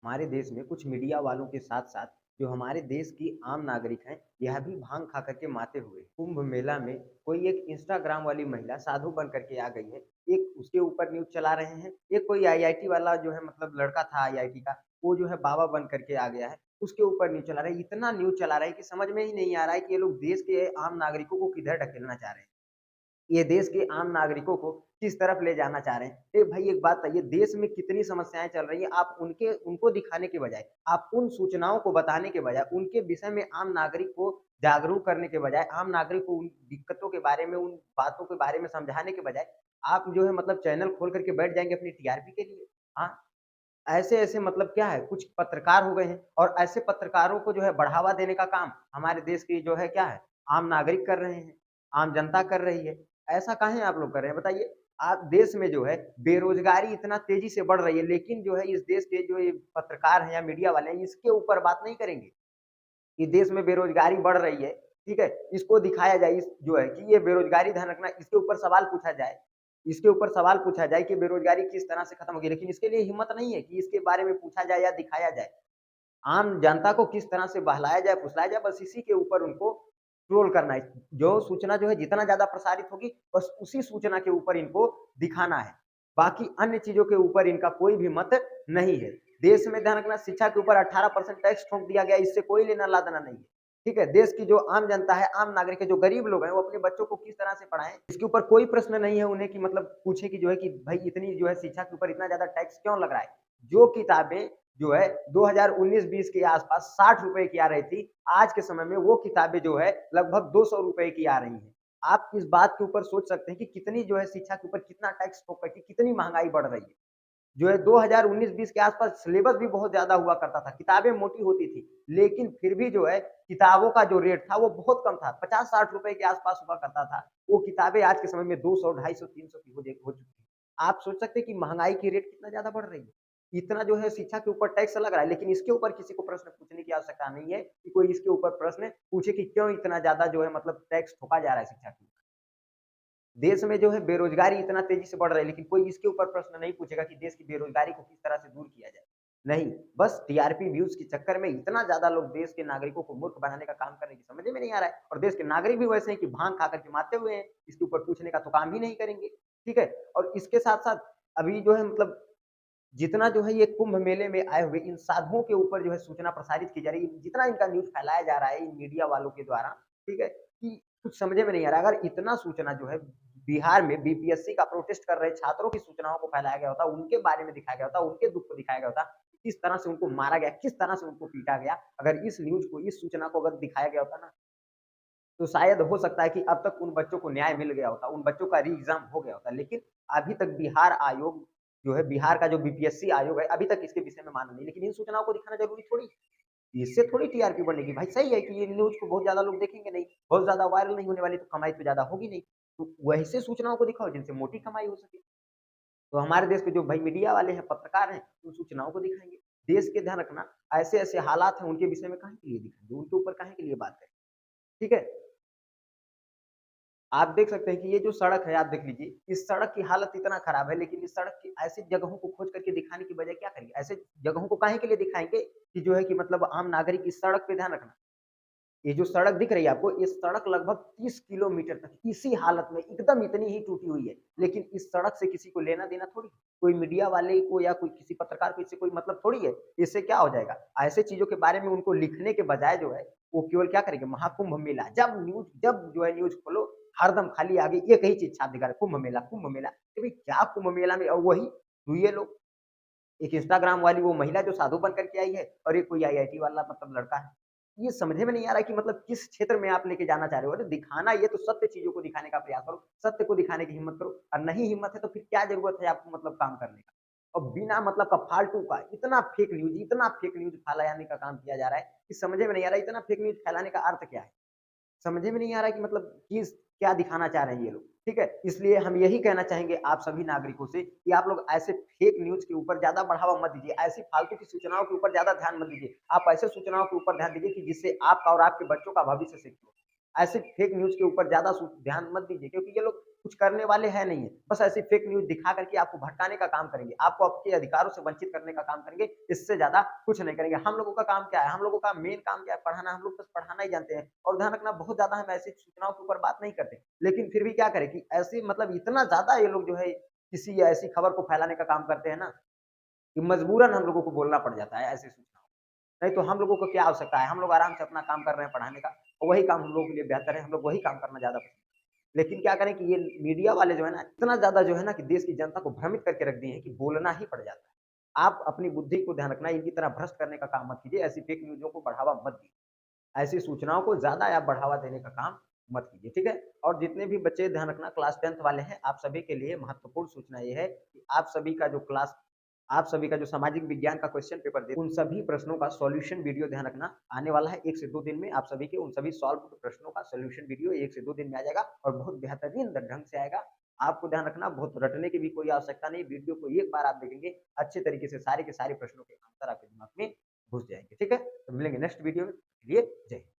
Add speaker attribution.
Speaker 1: हमारे देश में कुछ मीडिया वालों के साथ-साथ जो हमारे देश की आम नागरिक हैं, यह भी भांग खा कर के माते हुए। कुंभ मेला में कोई एक इंस्टाग्राम वाली महिला साधु बन कर के आ गई है। एक उसके ऊपर न्यूज़ चला रहे हैं, एक कोई आईआईटी वाला जो है मतलब लड़का था आईआईटी का, वो जो है बाबा बन कर के आ गया है, उसके ऊपर न्यूज़ चला रहा है। इतना न्यूज़ चला रहा है कि समझ में ही नहीं आ रहा है कि ये लोग देश के आम नागरिकों को किधर ढकेलना चाह रहे हैं। ये देश के आम नागरिकों को किस तरफ ले जाना चाह रहे हैं। ए भाई एक बात बताइए देश में कितनी समस्याएँ चल रही हैं, आप उनको दिखाने के बजाय, आप उन सूचनाओं को बताने के बजाय, उनके विषय में आम नागरिक को जागरूक करने के बजाय, आम नागरिक को उन दिक्कतों के बारे में, उन बातों के बारे में समझाने के बजाय, आप जो है मतलब चैनल खोल कर के बैठ जाएँगे अपनी टीआरपी के लिए। हाँ, ऐसे-ऐसे मतलब क्या है कुछ पत्रकार हो गए हैं और ऐसे पत्रकारों को जो है बढ़ावा देने का काम हमारे देश की जो है क्या है, आम नागरिक कर रहे हैं, आम जनता कर रही है। ऐसा काहे आप लोग कर रहे हैं बताइए? आप देश में जो है बेरोज़गारी इतना तेज़ी से बढ़ रही है, लेकिन जो है इस देश के जो ये पत्रकार हैं या मीडिया वाले हैं, इसके ऊपर बात नहीं करेंगे कि देश में बेरोज़गारी बढ़ रही है, ठीक है? इसको दिखाया जाए इस जो है कि ये बेरोज़गारी ध्यान रखना, इसके ऊपर सवाल पूछा जाए। इसके ऊपर सवाल पूछा जाए कि बेरोज़गारी किस तरह से खत्म होगी, लेकिन इसके लिए हिम्मत नहीं है कि इसके बारे में पूछा जाए या दिखाया जाए। आम जनता को किस तरह से बहलाया जाए, फुसलाया जाए, बस इसी के ऊपर उनको ट्रोल करना है। जो सूचना जो है जितना ज़्यादा प्रसारित होगी, बस उसी सूचना के ऊपर इनको दिखाना है। बाकी अन्य चीज़ों के ऊपर इनका कोई भी मत नहीं है। देश में ध्यान रखना शिक्षा के ऊपर 18% टैक्स ठोक दिया गया, इससे कोई लेना-देना नहीं है। ठीक है? देश की जो आम जनता है, आम नागरिक है, जो गरीब लोग हैं, वो अपने बच्चों को किस तरह से पढ़ाएँ, इसके ऊपर कोई प्रश्न नहीं है उन्हें कि मतलब पूछे कि जो है कि भाई इतनी जो है शिक्षा के ऊपर इतना ज़्यादा टैक्स क्यों लग रहा है? जो किताबें जो है 2019-20 के आस-पास ₹60 की आ रही थी, आज के समय में वो किताबें जो है लगभग ₹200 की आ रही हैं। आप इस बात के ऊपर सोच सकते हैं कि कितनी जो है शिक्षा के ऊपर कितना टैक्स ठोक करके कितनी महँगाई बढ़ रही है। जो है 2019-20 के आस-पास सिलेबस भी बहुत ज़्यादा हुआ करता था, किताबें मोटी होती थी, लेकिन फिर भी जो है किताबों का जो रेट था वो बहुत कम था, ₹50-60 के आस-पास हुआ करता था। वो किताबें आज के समय में 200, 250, 300 की हो चुकी हैं। आप सोच सकते हैं कि महँगाई की रेट कितना ज़्यादा बढ़ रही है। इतना जो है शिक्षा के ऊपर टैक्स लग रहा है, लेकिन इसके ऊपर किसी को प्रश्न पूछने की आवश्यकता नहीं है कि कोई इसके ऊपर प्रश्न पूछे कि क्यों इतना ज़्यादा जो है मतलब टैक्स ठोका जा रहा है शिक्षा के ऊपर। देश में जो है बेरोज़गारी इतना तेज़ी से बढ़ रहा है, लेकिन कोई इसके ऊपर प्रश्न नहीं पूछेगा कि देश की बेरोज़गारी को किस तरह से दूर किया जाए। नहीं, बस टीआरपी व्यूज़ के चक्कर में इतना ज़्यादा लोग देश के नागरिकों को मूर्ख बनाने का काम कर रहे हैं कि समझ में नहीं आ रहा है और देश के नागरिक भी वैसे हैं कि भांग खा कर के माते हुए हैं, इसके ऊपर पूछने का तो काम ही नहीं करेंगे, ठीक है? और इसके साथ-साथ अभी जो है मतलब जितना जो है ये कुंभ मेले में आए हुए इन साधुओं के ऊपर जो है सूचना प्रसारित की जा रही है, जितना इनका न्यूज़ फैलाया जा रहा है इन मीडिया वालों के द्वारा, ठीक है? कि कुछ समझ में नहीं आ रहा है। अगर इतना सूचना जो है बिहार में बीपीएससी का प्रोटेस्ट कर रहे छात्रों की सूचनाओं को फैलाया गया होता, उनके बारे में दिखाया गया होता, उनके दुःख को दिखाया गया होता, किस तरह से उनको मारा गया, किस तरह से उनको पीटा गया, अगर इस न्यूज़ को, इस सूचना को अगर दिखाया गया होता ना, तो शायद हो सकता है कि अब तक उन बच्चों को न्याय मिल गया होता, उन बच्चों का री-एग्ज़ाम हो गया होता। लेकिन अभी तक बिहार आयोग जो है, बिहार का जो बीपीएससी आयोग है, अभी तक इसके विषय में माना नहीं। लेकिन इन सूचनाओं को दिखाना ज़रूरी थोड़ी है। इससे थोड़ी टीआरपी बढ़ेगी। भाई सही है कि ये न्यूज़ को बहुत ज़्यादा लोग देखेंगे नहीं, बहुत ज़्यादा वायरल नहीं होने वाली, तो कमाई तो ज़्यादा होगी नहीं। तो वैसे सूचनाओं को दिखाओ जिनसे मोटी कमाई हो सके। तो हमारे देश के जो भाई मीडिया वाले हैं, पत्रकार हैं, उन सूचनाओं को दिखाएँगे। देश के ध्यान रखना, ऐसे-ऐसे हालात हैं, उनके विषय में काहे के लिए दिखाएँगे? उनके ऊपर काहे के लिए बात करें? ठीक है? आप देख सकते हैं कि ये जो सड़क है आप देख लीजिए, इस सड़क की हालत इतना खराब है, लेकिन इस सड़क की ऐसी जगहों को खोज करके दिखाने की बजाय क्या करेंगे? ऐसे जगहों को काहे के लिए दिखाएँगे कि जो है कि मतलब आम नागरिक इस सड़क पे ध्यान रखना। ये जो सड़क दिख रही है आपको, ये सड़क लगभग 30 किलोमीटर तक इसी हालत में एकदम इतनी ही टूटी हुई है। लेकिन इस सड़क से किसी को लेना-देना थोड़ी है। कोई मीडिया वाले को या कोई किसी पत्रकार को इससे कोई मतलब थोड़ी है। इससे क्या हो जाएगा? ऐसे चीज़ों के बारे में उनको लिखने के बजाय जो है, वो केवल क्या करेंगे? महाकुंभ मेला जब जो है न्यूज़ खोलो, हरदम खाली आगे एक ही चीज़ छाप दिखा रहे, कुंभ मेला, कुंभ मेला। अरे भई क्या कुंभ मेला में और वही दुइये लोग, एक इंस्टाग्राम वाली वो महिला जो साधु बन कर के आई है और एक कोई आईआईटी वाला मतलब लड़का है। ये समझे में नहीं आ रहा है कि मतलब किस क्षेत्र में आप लेके जाना चाह रहे हो? अरे दिखाना ये तो सत्य चीज़ों को दिखाने का प्रयास करो, सत्य को दिखाने की हिम्मत करो और नहीं हिम्मत है तो फिर क्या ज़रूरत है आपको मतलब काम करने का? और बिना मतलब का फालतू का इतना फेक न्यूज़ फैलाने का काम किया जा रहा है कि समझे में नहीं आ रहा है इतना फेक न्यूज़ फैलाने का अर्थ क्या है? समझ में नहीं आ रहा है कि मतलब चीज़ क्या दिखाना चाह रहे हैं ये लोग, ठीक है? इसलिए हम यही कहना चाहेंगे आप सभी नागरिकों से कि आप लोग ऐसे फेक न्यूज़ के ऊपर ज़्यादा बढ़ावा मत दीजिए, ऐसी फालतू की सूचनाओं के ऊपर ज़्यादा ध्यान मत दीजिए। आप ऐसे सूचनाओं के ऊपर ध्यान दीजिए कि जिससे आपका और आपके बच्चों का भविष्य सिक्योर हो। ऐसे फेक न्यूज़ के ऊपर ज़्यादा ध्यान मत दीजिए क्योंकि ये लोग कुछ करने वाले हैं नहीं है। बस ऐसी फेक न्यूज़ दिखा करके आपको भटकाने का काम करेंगे, आपको आपके अधिकारों से वंचित करने का काम करेंगे, इससे ज़्यादा कुछ नहीं करेंगे। हम लोगों का काम क्या है? हम लोगों का मेन काम क्या है? पढ़ाना, हम लोग बस पढ़ाना ही जानते हैं और ध्यान रखना बहुत ज़्यादा हम ऐसी सूचनाओं के ऊपर बात नहीं करते। लेकिन फिर भी क्या करें कि ऐसी मतलब इतना ज़्यादा ये लोग जो है किसी ऐसी खबर को फैलाने का काम करते हैं ना, कि मजबूरन हम लोगों को बोलना पड़ जाता है ऐसी सूचनाओं। नहीं तो हम लोगों को क्या आवश्यकता है? हम लोग आराम से अपना काम कर रहे हैं पढ़ाने का, और वही काम हम लोगों के लिए बेहतर है, हम लोग वही काम करना ज़्यादा पसंद। लेकिन क्या करें कि ये मीडिया वाले जो है ना, इतना ज़्यादा जो है ना कि देश की जनता को भ्रमित करके रख दिए हैं कि बोलना ही पड़ जाता है। आप अपनी बुद्धि को ध्यान रखना, इनकी तरह भ्रष्ट करने का काम मत कीजिए, ऐसी फेक न्यूज़ों को बढ़ावा मत दीजिए। ऐसी सूचनाओं को ज़्यादा आप बढ़ावा देने का काम मत कीजिए, ठीक है? और जितने भी बच्चे ध्यान रखना क्लास 10th वाले हैं, आप सभी के लिए महत्वपूर्ण सूचना ये है कि आप सभी का जो सामाजिक विज्ञान का क्वेश्चन पेपर उन सभी प्रश्नों का सॉल्यूशन वीडियो ध्यान रखना आने वाला है 1 से 2 दिन में। आप सभी के उन सभी सॉल्व्ड प्रश्नों का सॉल्यूशन वीडियो 1 से 2 दिन में आ जाएगा और बहुत बेहतरीन ढंग से आएगा। आपको ध्यान रखना, बहुत रटने की भी कोई आवश्यकता नहीं, वीडियो को एक बार आप देखेंगे, अच्छे तरीके से सारे के सारे प्रश्नों के आंसर आपके दिमाग में घुस जाएँगे, ठीक है? तो मिलेंगे नेक्स्ट वीडियो में, तब तक के लिए जय हिंद।